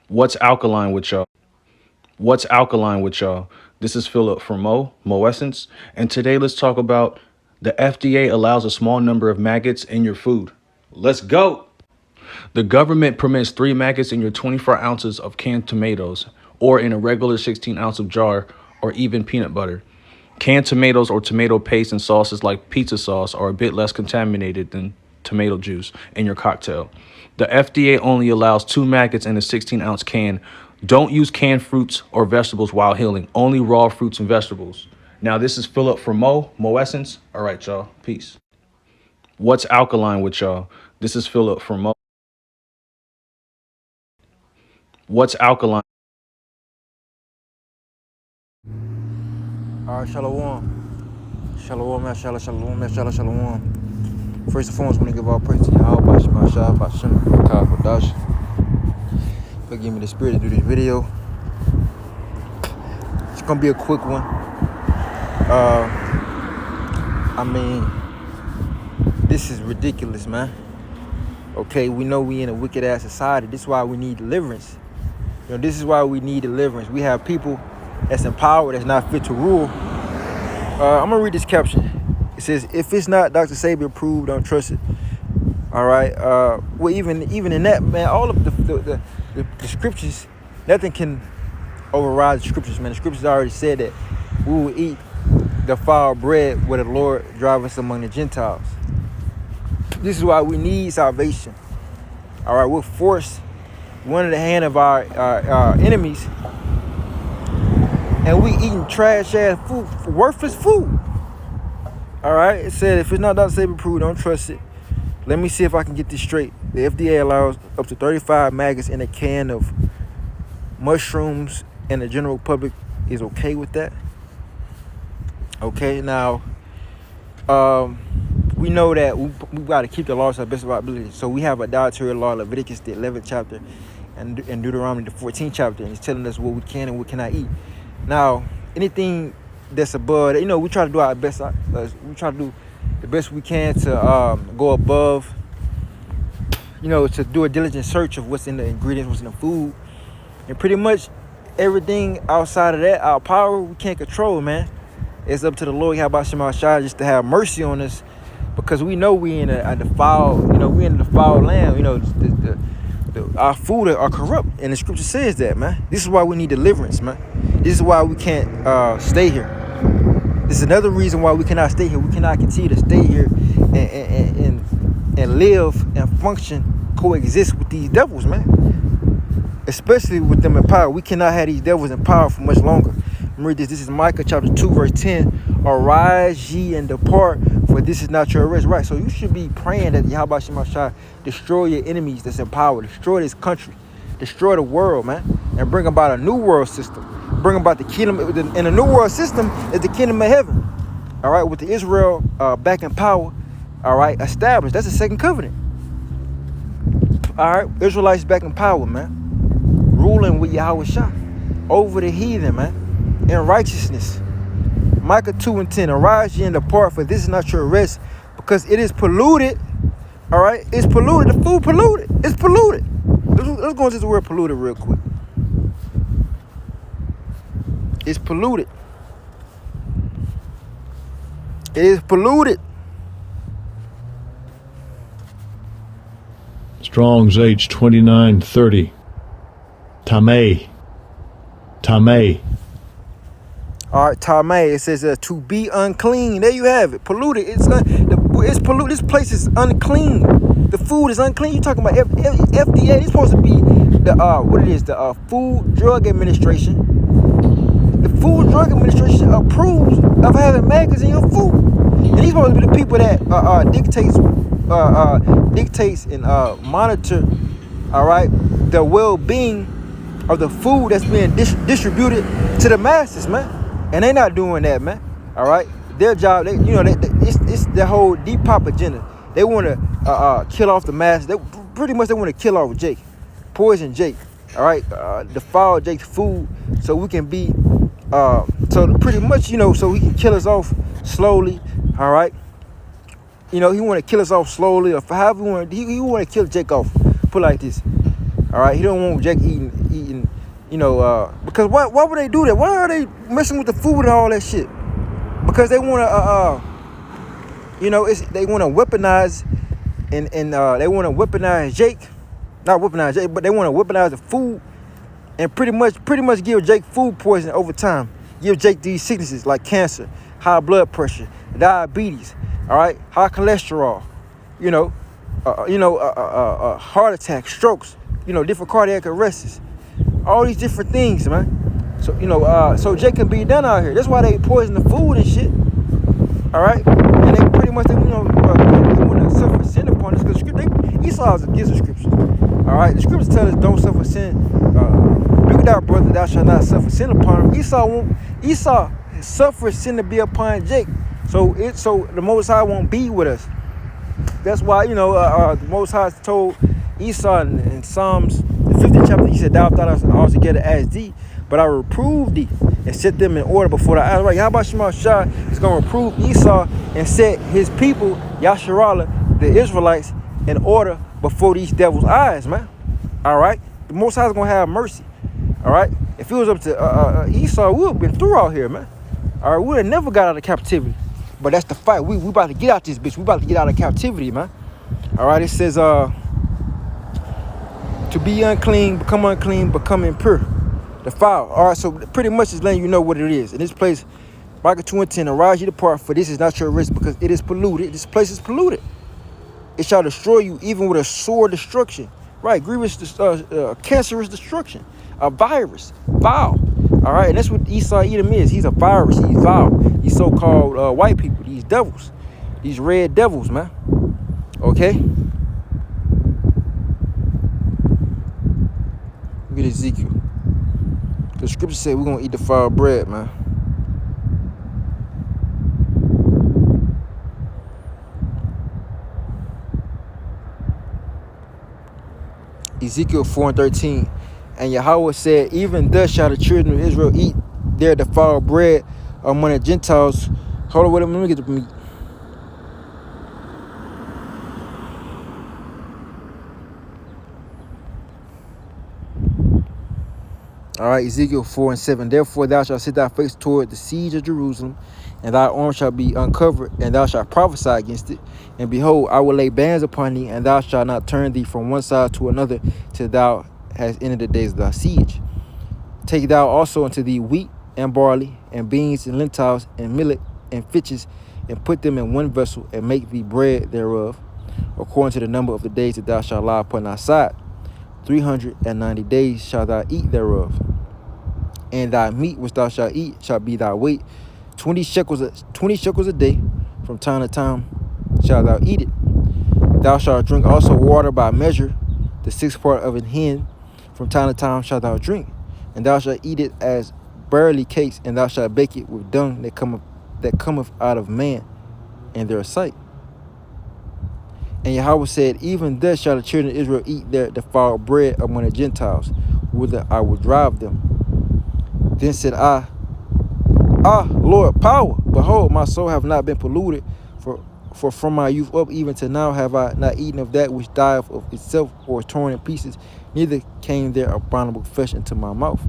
What's alkaline with y'all? What's alkaline with y'all? This is Philip from Mo Essence, and today let's talk about the FDA allows a small number of maggots in your food. Let's go. The government permits 3 maggots in your 24 ounces of canned tomatoes, or in a regular 16-ounce of jar, or even peanut butter. Canned tomatoes or tomato paste and sauces like pizza sauce are a bit less contaminated than tomato juice in your cocktail. The FDA only allows 2 maggots in a 16-ounce can. Don't use canned fruits or vegetables while healing, only raw fruits and vegetables. Now, this is Philip from Mo Essence. All right, y'all. Peace. What's alkaline with y'all? This is Philip from Mo. What's alkaline? All right, shalom. Shalom, mashallah, shalom, mashallah, shalom. First and foremost, I want to give all praise to Yahweh, Shema Shah, Bashem, Rakah, Kodash. For giving me the spirit to do this video. It's going to be a quick one. I mean, this is ridiculous, man. Okay, we know we in a wicked-ass society. This is why we need deliverance. You know, this is why we need deliverance. We have people that's in power that's not fit to rule. I'm gonna read this caption. It says, "If it's not Dr. Sabi approved, don't trust it." All right. Well, even in that, man, all of the scriptures, nothing can override the scriptures, man. The scriptures already said that we will eat the foul bread where the Lord drive us among the Gentiles. This is why we need salvation. All right, we're forced under the hand of our enemies, and we eating trash ass food, worthless food. All right, it said if it's not Dr. Sabi approved, don't trust it. Let me see if I can get this straight. The FDA allows up to 35 maggots in a can of mushrooms, and the general public is okay with that. Okay, now we know that we got to keep the laws to the best of our ability. So we have a dietary law, Leviticus the 11th chapter, and Deuteronomy the 14th chapter, and it's telling us what we can and what cannot eat. Now, anything that's above, you know, we try to do our best. We try to do the best we can to go above, you know, to do a diligent search of what's in the ingredients, what's in the food, and pretty much everything outside of that, our power, we can't control, man. It's up to the Lord, Yahweh Shema Shah, just to have mercy on us, because we know we in a defiled, you know, we in the defiled land. You know, our food are corrupt, and the scripture says that, man. This is why we need deliverance, man. This is why we can't stay here. This is another reason why we cannot stay here. We cannot continue to stay here and live and function, coexist with these devils, man. Especially with them in power. We cannot have these devils in power for much longer. Remember this. This is Micah chapter 2, verse 10. Arise ye and depart, for this is not your rest. Right. So you should be praying that Yahweh Shema Shah destroy your enemies that's in power, destroy this country, destroy the world, man, and bring about a new world system. Bring about the kingdom. And the new world system is the kingdom of heaven. All right, with the Israel back in power, all right, established. That's the second covenant. All right, Israelites back in power, man, ruling with Yahweh Shah over the heathen, man, in righteousness. Micah 2 and 10. Arise ye and depart, for this is not your rest, because it is polluted. All right, it's polluted. The food polluted. It's polluted. Let's go into the word polluted real quick. It's polluted. It is polluted. Strong's H2930. Tameh. All right, Tameh. It says to be unclean. There you have it. Polluted. It's polluted. This place is unclean. The food is unclean. You're talking about FDA. It's supposed to be the what it is, the Food Drug Administration. The Food and Drug Administration approves of having maggots in your food, and these supposed to be the people that dictates and monitor, all right, the well-being of the food that's being distributed to the masses, man. And they're not doing that, man. All right, their job, it's their whole Depop agenda. They want to kill off the masses. They want to kill off Jake, poison Jake. All right, defile Jake's food so we can be. So pretty much, you know, so he can kill us off slowly. All right, you know, he want to kill us off slowly, or however he want to kill Jake off. Put it like this: All right, he don't want Jake eating, because why would they do that? Why are they messing with the food and all that shit? Because they want to, they want to weaponize and they want to weaponize Jake, not weaponize Jake, but they want to weaponize the food and pretty much give Jake food poisoning over time. Give Jake these sicknesses like cancer, high blood pressure, diabetes, all right, high cholesterol, heart attack, strokes, different cardiac arrests, all these different things, man. So so Jake can be done out here. That's why they poison the food and shit. All right, and they pretty much they want to suffer sin upon us because Esau is against the scriptures. All right, the scriptures tell us don't suffer sin. Look at thy brother, thou shalt not suffer sin upon him. Esau suffered sin to be upon Jake. So the Most High won't be with us. That's why the Most High told Esau in Psalms the 50th chapter. He said, "Thou thought us all together as thee, but I reprove thee and set them in order before thy eyes." Right? How about Shema Shah is going to reprove Esau and set his people, Yasharallah, the Israelites, in order before these devils' eyes, man. All right? The Most High is going to have mercy. All right? If it was up to Esau, we would have been through out here, man. All right? We would have never got out of captivity. But that's the fight. We about to get out this bitch. We about to get out of captivity, man. All right? It says, to be unclean, become impure. The foul. All right, so pretty much it's letting you know what it is. In this place, Micah 2:10, arise ye depart, for this is not your rest, because it is polluted. This place is polluted. It shall destroy you even with a sore destruction. Right, grievous, cancerous destruction. A virus, vile. All right, and that's what Esau Edom is. He's a virus. He's vile. These so-called white people, these devils, these red devils, man. Okay. Look at Ezekiel. The scripture said we're going to eat the foul bread, man. Ezekiel 4:13. And Yahweh said, even thus shall the children of Israel eat their defiled bread among the Gentiles. Hold on, wait a minute, let me get the meat. All right, Ezekiel 4:7. Therefore thou shalt set thy face toward the siege of Jerusalem, and thy arm shall be uncovered, and thou shalt prophesy against it. And behold, I will lay bands upon thee, and thou shalt not turn thee from one side to another till thou hast ended the days of thy siege. Take thou also unto thee wheat and barley and beans and lentils and millet and fitches, and put them in one vessel, and make thee bread thereof, according to the number of the days that thou shalt lie upon thy side. 390 days shalt thou eat thereof. And thy meat which thou shalt eat shall be thy weight, 20 shekels a day. From time to time shalt thou eat it. Thou shalt drink also water by measure, the sixth part of an hin. From time to time shalt thou drink. And thou shalt eat it as barley cakes, and thou shalt bake it with dung that cometh out of man in their sight. And Yahweh said, even thus shall the children of Israel eat their defiled bread among the Gentiles, whither I will drive them. Then said I, Lord, power, behold, my soul have not been polluted, for from my youth up even to now have I not eaten of that which dieth of itself, or torn in pieces, neither came there abominable flesh into my mouth.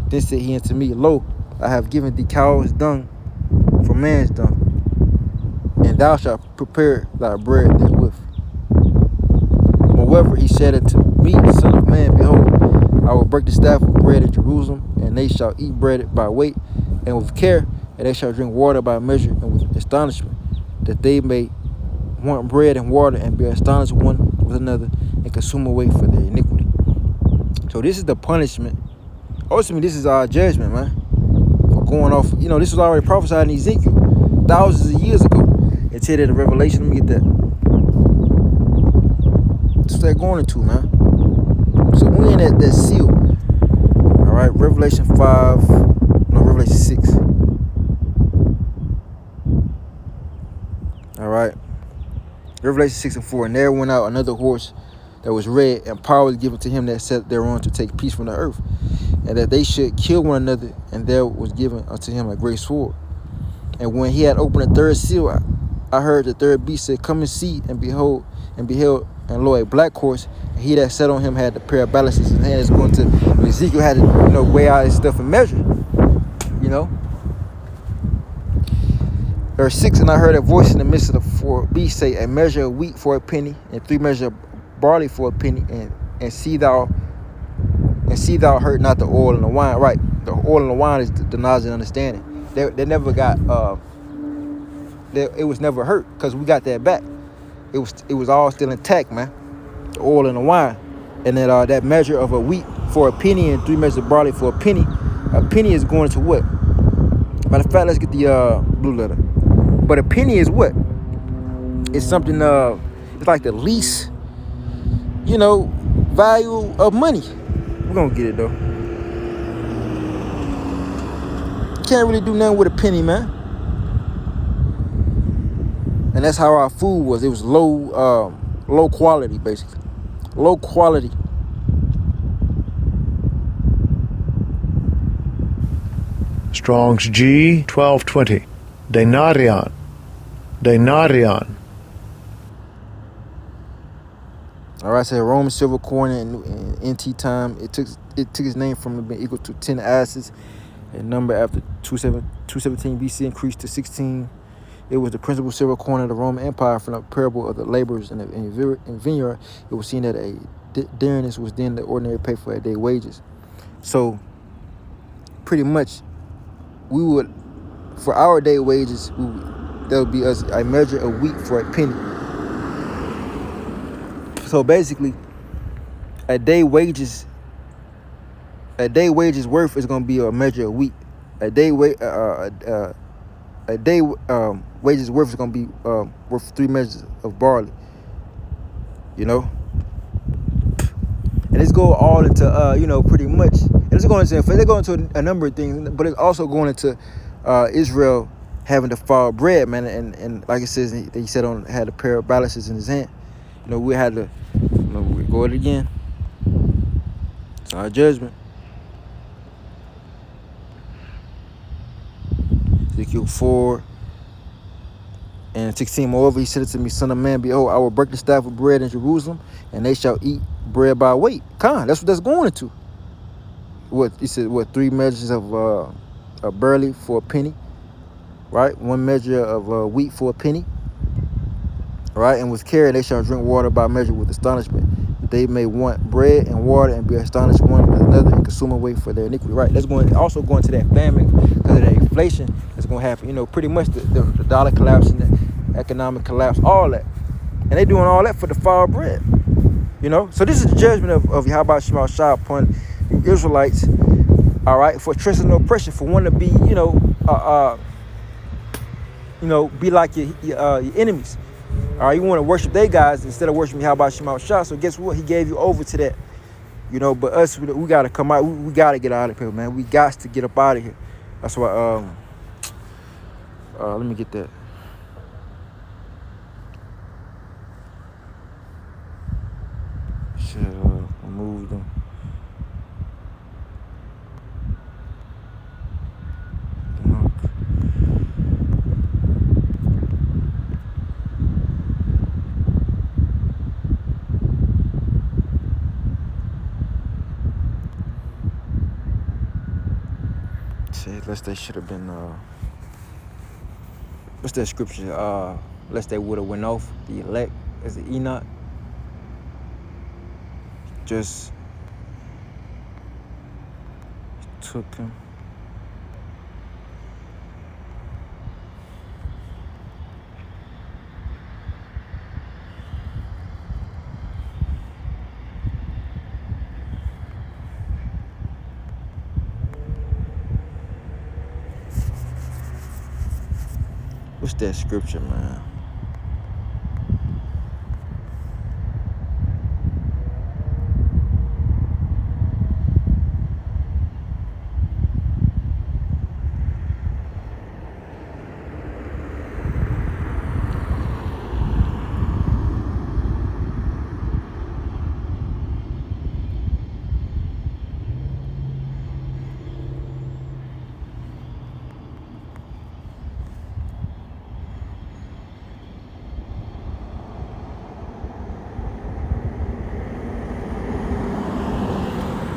Then said he unto me, lo, I have given thee cow's dung for man's dung, and thou shalt prepare thy bread therewith. Moreover, he said unto me, son of man, behold, I will break the staff of bread in Jerusalem, and they shall eat bread by weight and with care, and they shall drink water by measure and with astonishment, that they may want bread and water, and be astonished one with another, and consume away for their iniquity. So this is the punishment. Ultimately, this is our judgment, man, for going off. This was already prophesied in Ezekiel thousands of years ago. Until the Revelation, let me get that. That's what they're going into, man. So we in that seal. All right, Revelation 6. All right, Revelation 6:4. And there went out another horse that was red, and power was given to him that sat thereon to take peace from the earth, and that they should kill one another. And there was given unto him a great sword. And when he had opened the third seal, I heard the third beast say, come and see, and beheld, and and lo, a black horse. And he that sat on him had the pair of balances in his hand. It's going to Ezekiel had to weigh out his stuff and measure. Verse 6, and I heard a voice in the midst of the four beasts say, a measure of wheat for a penny, and 3 measures of barley for a penny, and see thou hurt not the oil and the wine. Right, the oil and the wine is the knowledge and understanding. They never got it was never hurt because we got that back. It was all still intact, man. The oil and the wine, and then that measure of a wheat for a penny and 3 measures of barley for a penny. A penny is going to what? Matter of fact, let's get the blue letter. But a penny is what? It's something. It's like the least, value of money. We're gonna get it though. Can't really do nothing with a penny, man. And that's how our food was. It was low quality, basically. Low quality. Strong's G 1220. Denarion. Denarion. All right, so Roman silver coin in NT time, it took its name from being equal to 10 asses. A number after 217 BC increased to 16. It was the principal silver coin of the Roman Empire. From the parable of the laborers in vineyard, it was seen that a denarius was then the ordinary pay for a day wages. So, pretty much, we would, for our day wages, that would be us a measure of wheat for a penny. So basically, a day wages worth is going to be a measure of wheat. A day wages worth is going to be worth 3 measures of barley. And it's go all into pretty much. And it's going into they go into a number of things, but it's also going into Israel having to fall bread, man. And like it says, he said had a pair of balances in his hand. We had to we go it again. It's our judgment. Ezekiel 4 and 16. Moreover, he said to me, son of man, behold, I will break the staff of bread in Jerusalem, and they shall eat bread by weight. That's what that's going into. What he said? 3 measures of barley for a penny, right? 1 measure of wheat for a penny, right? And with care they shall drink water by measure with astonishment. They may want bread and water and be astonished one with another and consume away for their iniquity. Right. That's also going to that famine because of that inflation that's going to happen. Pretty much the dollar collapse and the economic collapse, all that. And they doing all that for the fall bread. So this is the judgment of Yahweh Shema Shah upon the Israelites. All right, for trusting no oppression, for wanting to be, be like your enemies. All right, you want to worship their guys instead of worshiping Yahweh Shema Shah. So guess what? He gave you over to that. But us, we got to come out. We got to get out of here, man. We got to get up out of here. That's why, let me get that. Should remove them. Lest they should have been what's that scripture? Lest they would have went off the elect as the Enoch. Just took him. What's that scripture, man?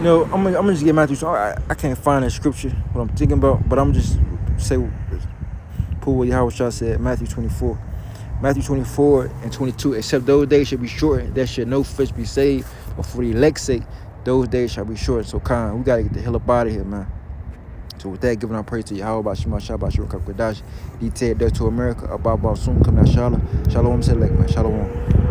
No, I'm gonna just get Matthew. So I can't find that scripture, what I'm thinking about, but I'm just say, pull what Yahweh said, Matthew 24. Matthew 24 and 22, except those days should be shortened, there should no flesh be saved, but for the elect's sake, those days shall be shortened. So, we got to get the hell up out of here, man. So, with that, giving our praise to Yahweh, Shema Shabbat, Shurah Kakwadash, detailed there to America, Abba Soon, come out, Shalom, Select, man, Shalom.